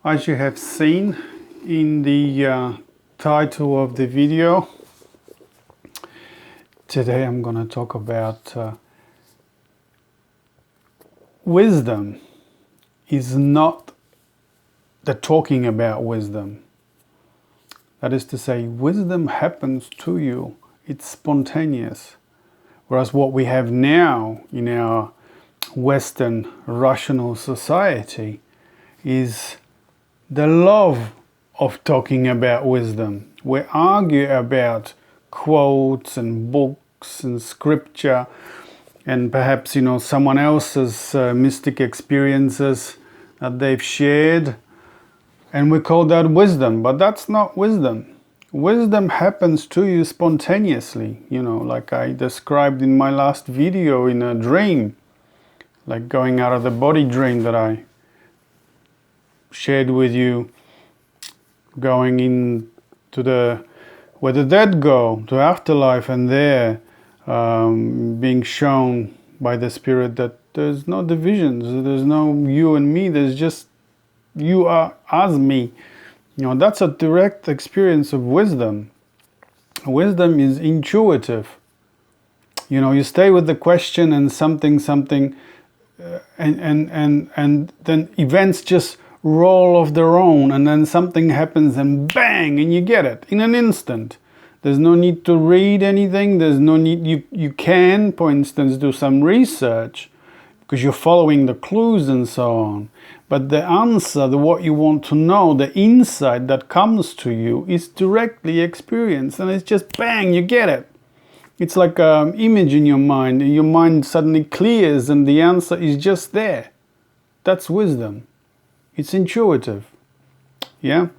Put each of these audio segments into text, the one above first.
As you have seen in the title of the video, today I'm going to talk about wisdom is not the talking about wisdom. That is to say, wisdom happens to you. It's spontaneous. Whereas what we have now in our Western rational society is the love of talking about wisdom. We argue about quotes and books and scripture and perhaps, someone else's mystic experiences that they've shared, and we call that wisdom. But that's not wisdom. Wisdom happens to you spontaneously, like I described in my last video in a dream, like going out of the body dream that I shared with you, going into where the dead go, to afterlife, and there being shown by the Spirit that there's no divisions, there's no you and me, there's just you are as me. That's a direct experience of wisdom. Wisdom is intuitive. You stay with the question and something, and then events just roll of their own, and then something happens and bang, and you get it in an instant. There's no need to read anything. There's no need. You can, for instance, do some research because you're following the clues and so on. But the answer, what you want to know, the insight that comes to you is directly experienced, and it's just bang, you get it. It's like an image in your mind. Your mind suddenly clears and the answer is just there. That's wisdom. It's intuitive. Yeah?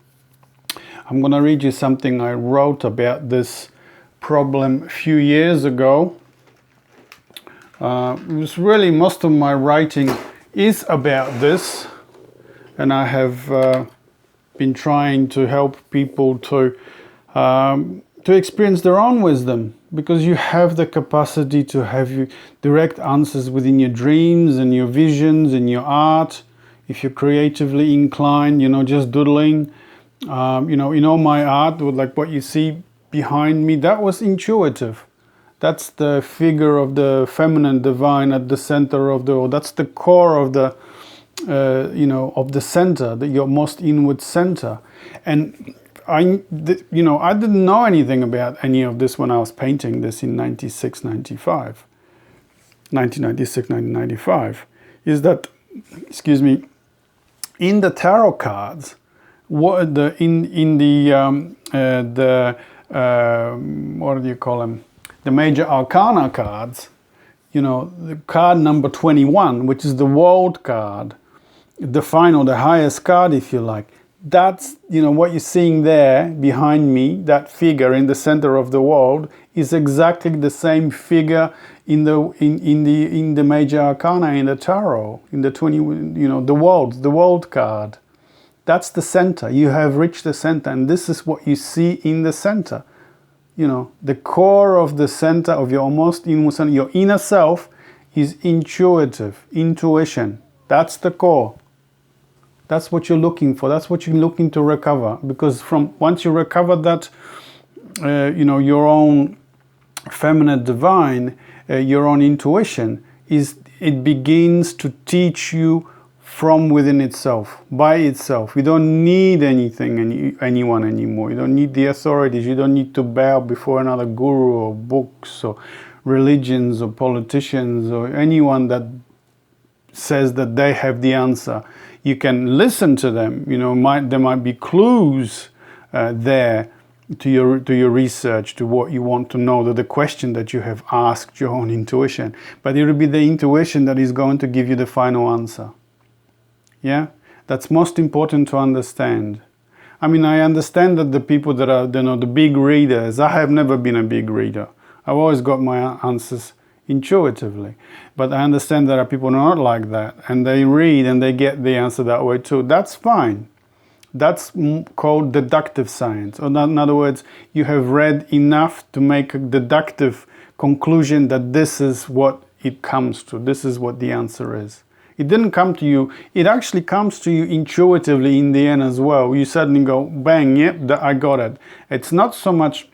I'm going to read you something I wrote about this problem a few years ago. It was really, most of my writing is about this, and I have been trying to help people to experience their own wisdom, because you have the capacity to have direct answers within your dreams and your visions and your art. If you're creatively inclined, just doodling, in all my art, like what you see behind me, that was intuitive. That's the figure of the feminine divine at the center of that's the core of the, of the center, your most inward center. And I didn't know anything about any of this when I was painting this in 1995. Is that, in the tarot cards, what the what do you call them? The major arcana cards, the card number 21, which is the world card, the final, the highest card, if you like. That's, what you're seeing there behind me, that figure in the center of the world, is exactly the same figure in the major arcana in the tarot, in the 20, the world card. That's the center. You have reached the center, and this is what you see in the center. The core of the center of your most inward center, your inner self, is intuition. That's the core. That's what you're looking for. That's what you're looking to recover. Because once you recover that, your own feminine divine, your own intuition, it begins to teach you from within itself, by itself. You don't need anyone anymore. You don't need the authorities. You don't need to bow before another guru or books or religions or politicians or anyone that says that they have the answer. You can listen to them. There might be clues there to your research, to what you want to know, to the question that you have asked your own intuition. But it will be the intuition that is going to give you the final answer. Yeah, that's most important to understand. I understand that the people that are, the big readers. I have never been a big reader. I've always got my answers intuitively. But I understand there are people not like that, and they read and they get the answer that way too. That's fine. That's called deductive science. Or in other words, you have read enough to make a deductive conclusion that this is what it comes to. This is what the answer is. It didn't come to you. It actually comes to you intuitively in the end as well. You suddenly go, bang, yep, I got it. It's not so much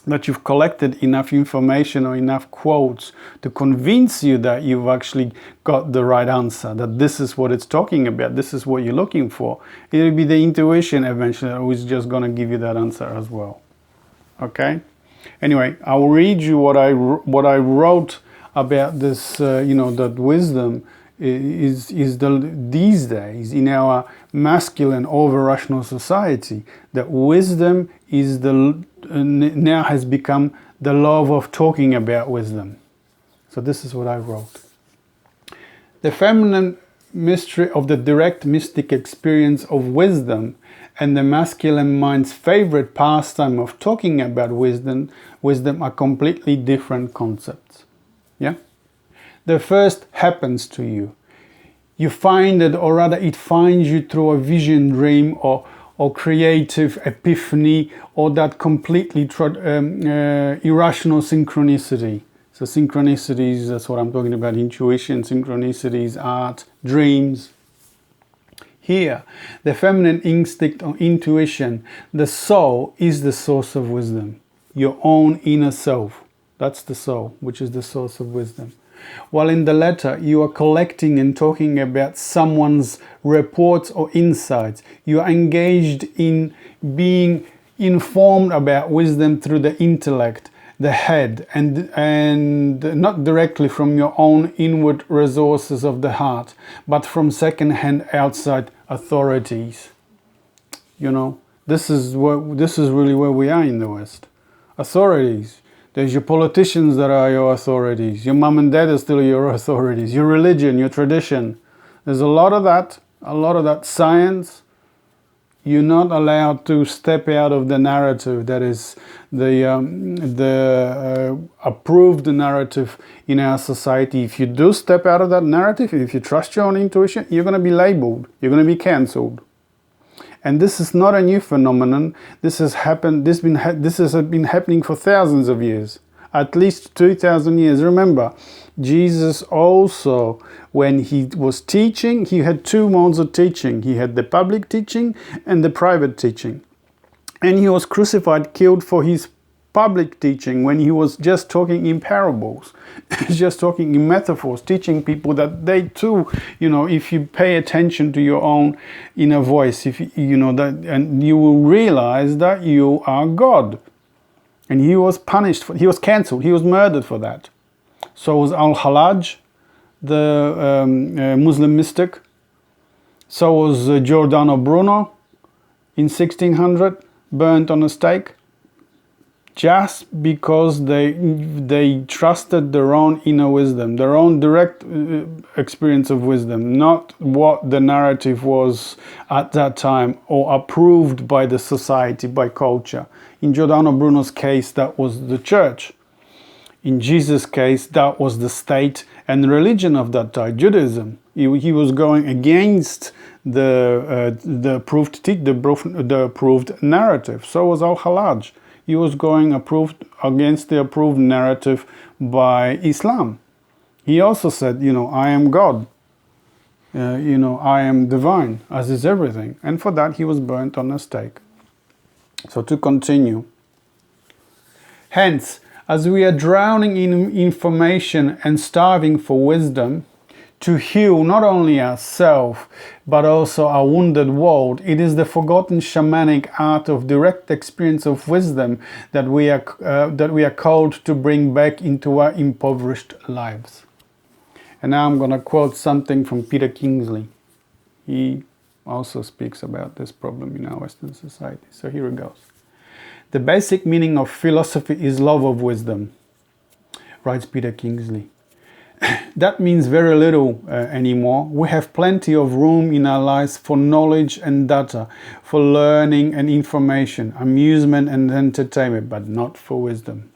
that you've collected enough information or enough quotes to convince you that you've actually got the right answer, that this is what it's talking about, this is what you're looking for. It'll be the intuition eventually who is just going to give you that answer as well. Okay? Anyway, I'll read you what I wrote about this, that wisdom is these days in our masculine over-rational society, that wisdom is now has become the love of talking about wisdom. So this is what I wrote. The feminine mystery of the direct mystic experience of wisdom and the masculine mind's favorite pastime of talking about wisdom are completely different concepts. Yeah? The first happens to you. You find it, or rather it finds you through a vision dream or creative epiphany, or that completely irrational synchronicity. So synchronicities, that's what I'm talking about, intuition, synchronicities, art, dreams. Here, the feminine instinct or intuition, the soul is the source of wisdom. Your own inner self. That's the soul, which is the source of wisdom. While in the latter, you are collecting and talking about someone's reports or insights. You are engaged in being informed about wisdom through the intellect, the head, and not directly from your own inward resources of the heart, but from second-hand outside authorities. This is really where we are in the West. Authorities. There's your politicians that are your authorities. Your mom and dad are still your authorities. Your religion, your tradition. There's a lot of that science. You're not allowed to step out of the narrative that is the approved narrative in our society. If you do step out of that narrative, if you trust your own intuition, you're going to be labeled. You're going to be cancelled. And this is not a new phenomenon. This has been happening for thousands of years, at least 2,000 years. Remember, Jesus also, when he was teaching, he had two modes of teaching. He had the public teaching and the private teaching. And he was crucified, killed for his public teaching when he was just talking in parables, just talking in metaphors, teaching people that they too, if you pay attention to your own inner voice, and you will realize that you are God. And he was punished, he was cancelled, he was murdered for that. So was Al-Hallaj, the Muslim mystic. So was Giordano Bruno in 1600, burnt on a stake. Just because they trusted their own inner wisdom, their own direct experience of wisdom, not what the narrative was at that time or approved by the society, by culture. In Giordano Bruno's case, that was the church. In Jesus' case, that was the state and religion of that time, Judaism. He was going against the approved narrative. So was Al-Hallaj. He was going against the approved narrative by Islam. He also said, I am God. I am divine, as is everything. And for that, he was burnt on a stake. So to continue. Hence, as we are drowning in information and starving for wisdom, to heal not only ourselves, but also our wounded world, it is the forgotten shamanic art of direct experience of wisdom that we are called to bring back into our impoverished lives. And now I'm going to quote something from Peter Kingsley. He also speaks about this problem in our Western society. So here it goes. The basic meaning of philosophy is love of wisdom, writes Peter Kingsley. That means very little anymore. We have plenty of room in our lives for knowledge and data, for learning and information, amusement and entertainment, but not for wisdom.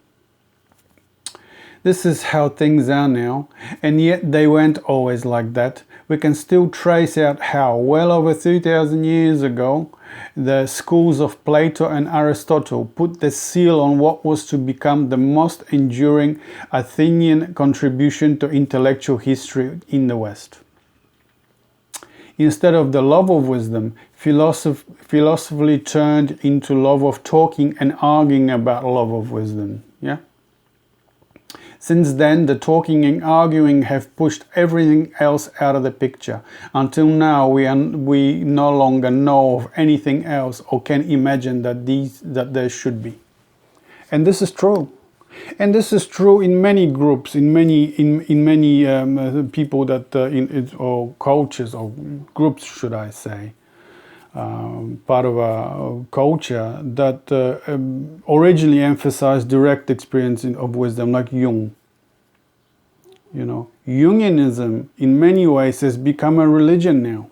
This is how things are now, and yet they weren't always like that. We can still trace out how, well over 2,000 years ago, the schools of Plato and Aristotle put the seal on what was to become the most enduring Athenian contribution to intellectual history in the West. instead of the love of wisdom, philosophically turned into love of talking and arguing about love of wisdom. Yeah. Since then, the talking and arguing have pushed everything else out of the picture. Until now, we no longer know of anything else or can imagine that there should be. And this is true. And this is true in many groups, in many people that or cultures or groups, should I say, part of a culture that originally emphasized direct experience of wisdom, like Jung. You know, Jungianism in many ways has become a religion now.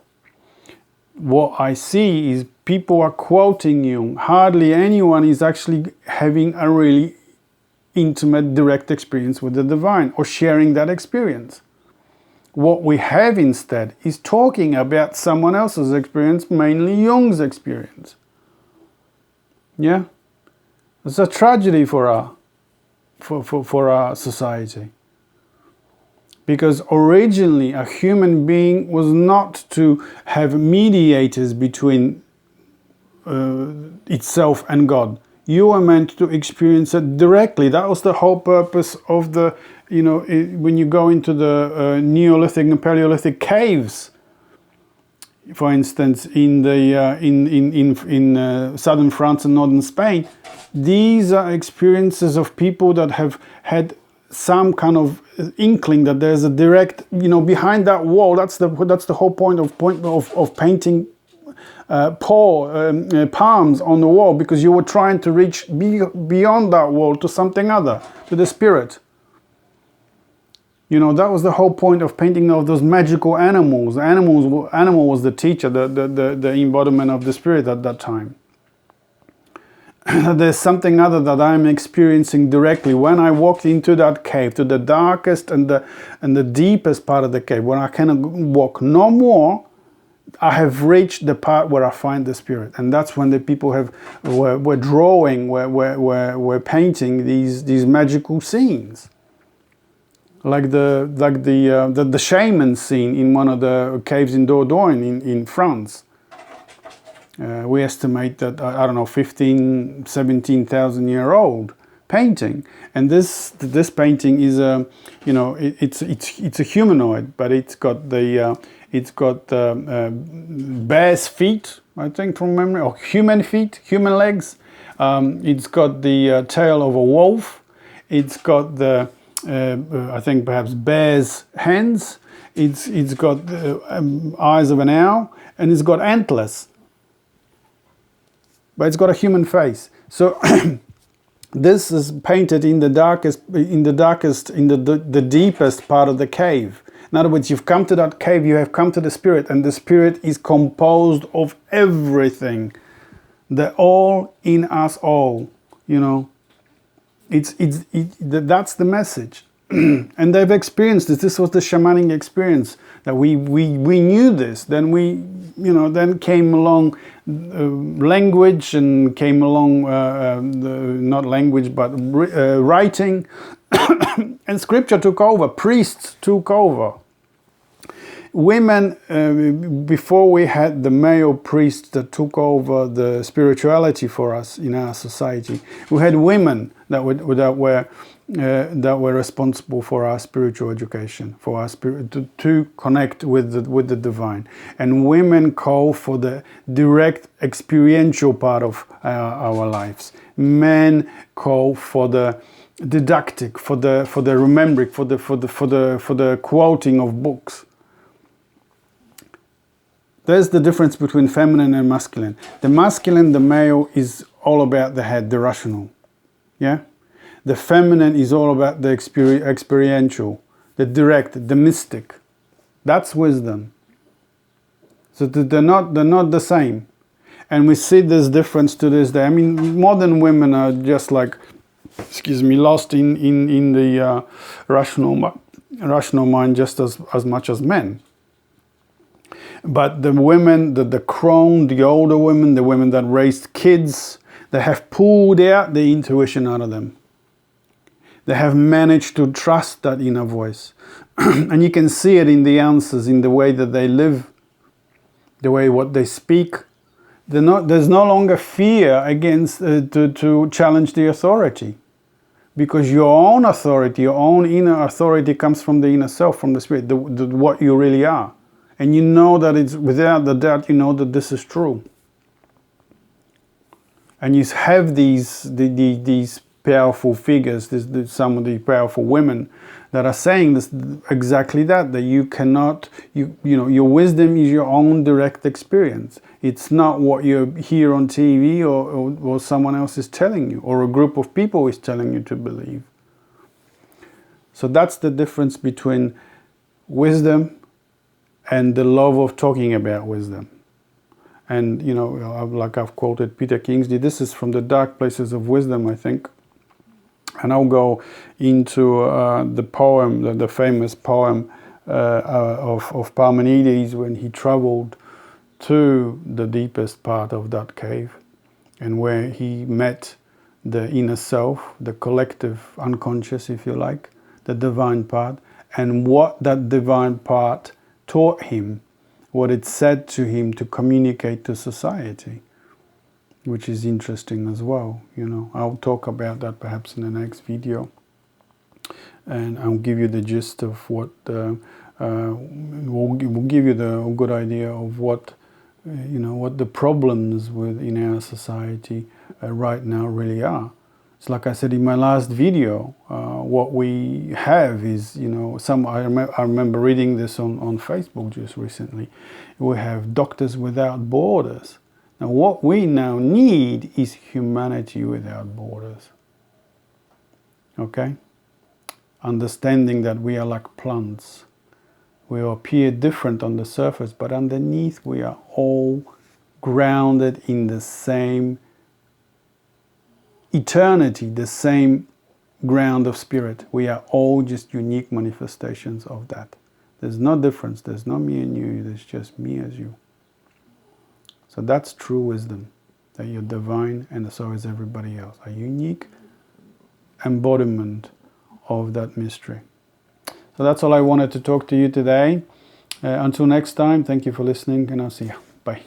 What I see is people are quoting Jung. Hardly anyone is actually having a really intimate, direct experience with the divine or sharing that experience. What we have instead is talking about someone else's experience, mainly Jung's experience. Yeah? It's a tragedy for our society. Because originally a human being was not to have mediators between itself and God. You were meant to experience it directly. That was the whole purpose of the, when you go into the Neolithic and Paleolithic caves, for instance, in the in southern France and northern Spain, these are experiences of people that have had some kind of inkling that there's a direct, behind that wall. That's the whole point of painting palms on the wall, because you were trying to reach beyond that wall to something other, to the spirit. That was the whole point of painting of those magical animals. Animal was the teacher, the embodiment of the spirit at that time. There's something other that I'm experiencing directly when I walked into that cave, to the darkest and the deepest part of the cave, where I cannot walk no more. I have reached the part where I find the spirit, and that's when the people were drawing, were painting these magical scenes, like the shaman scene in one of the caves in Dordogne in France. We estimate that, 15,000, 17,000 year old painting, and this painting is it's a humanoid, but it's got bear's feet, I think, from memory, or human feet, human legs. It's got the tail of a wolf. It's got the I think perhaps bear's hands. It's got the eyes of an owl, and it's got antlers. But it's got a human face. So this is painted in the deepest part of the cave. In other words, you've come to that cave, you have come to the spirit, and the spirit is composed of everything. The all in us all, that's the message. And they've experienced this. This was the shamanic experience, that we knew this. Then then came along language, and came along not language but writing, and scripture took over. Priests took over. Women, before we had the male priests that took over the spirituality for us in our society, we had women that were responsible for our spiritual education, for our spirit to connect with the divine. And women call for the direct experiential part of our lives. Men call for the didactic, for the remembering, for the quoting of books. There's the difference between feminine and masculine. The masculine, the male, is all about the head, the rational. Yeah? The feminine is all about the experiential, the direct, the mystic. That's wisdom. So they're not the same. And we see this difference to this day. I mean, modern women are just like, lost in the rational mind just as much as men. But the women, the crone, the older women, the women that raised kids, they have pulled out the intuition out of them. They have managed to trust that inner voice. And you can see it in the answers, in the way that they live. the way what they speak. There's no longer fear against to challenge the authority, because your own authority, your own inner authority, comes from the inner self, from the spirit, what you really are, and you know that it's without the doubt. You know that this is true, and you have these powerful figures, some of the powerful women that are saying this, exactly that you cannot, you know, your wisdom is your own direct experience. It's not what you hear on TV or someone else is telling you, or a group of people is telling you to believe. So that's the difference between wisdom and the love of talking about wisdom. And, you know, like I've quoted Peter Kingsley, this is from the Dark Places of Wisdom, I think. And I'll go into the poem, the famous poem of Parmenides, when he traveled to the deepest part of that cave, and where he met the inner self, the collective unconscious, if you like, the divine part, and what that divine part taught him, what it said to him to communicate to society, which is interesting as well. You know, I'll talk about that perhaps in the next video, and I'll give you the gist of what we'll give you the good idea of what you know, what the problems in our society right now really are. It's like I said in my last video, what we have is, you know, I remember reading this on Facebook just recently. We have doctors without borders. Now what we now need is humanity without borders. Okay? Understanding that we are like plants. We appear different on the surface, but underneath we are all grounded in the same eternity, the same ground of spirit. We are all just unique manifestations of that. There's no difference. There's no me and you. There's just me as you. So that's true wisdom, that you're divine and so is everybody else. A unique embodiment of that mystery. So that's all I wanted to talk to you today. Until next time, thank you for listening, and I'll see you. Bye.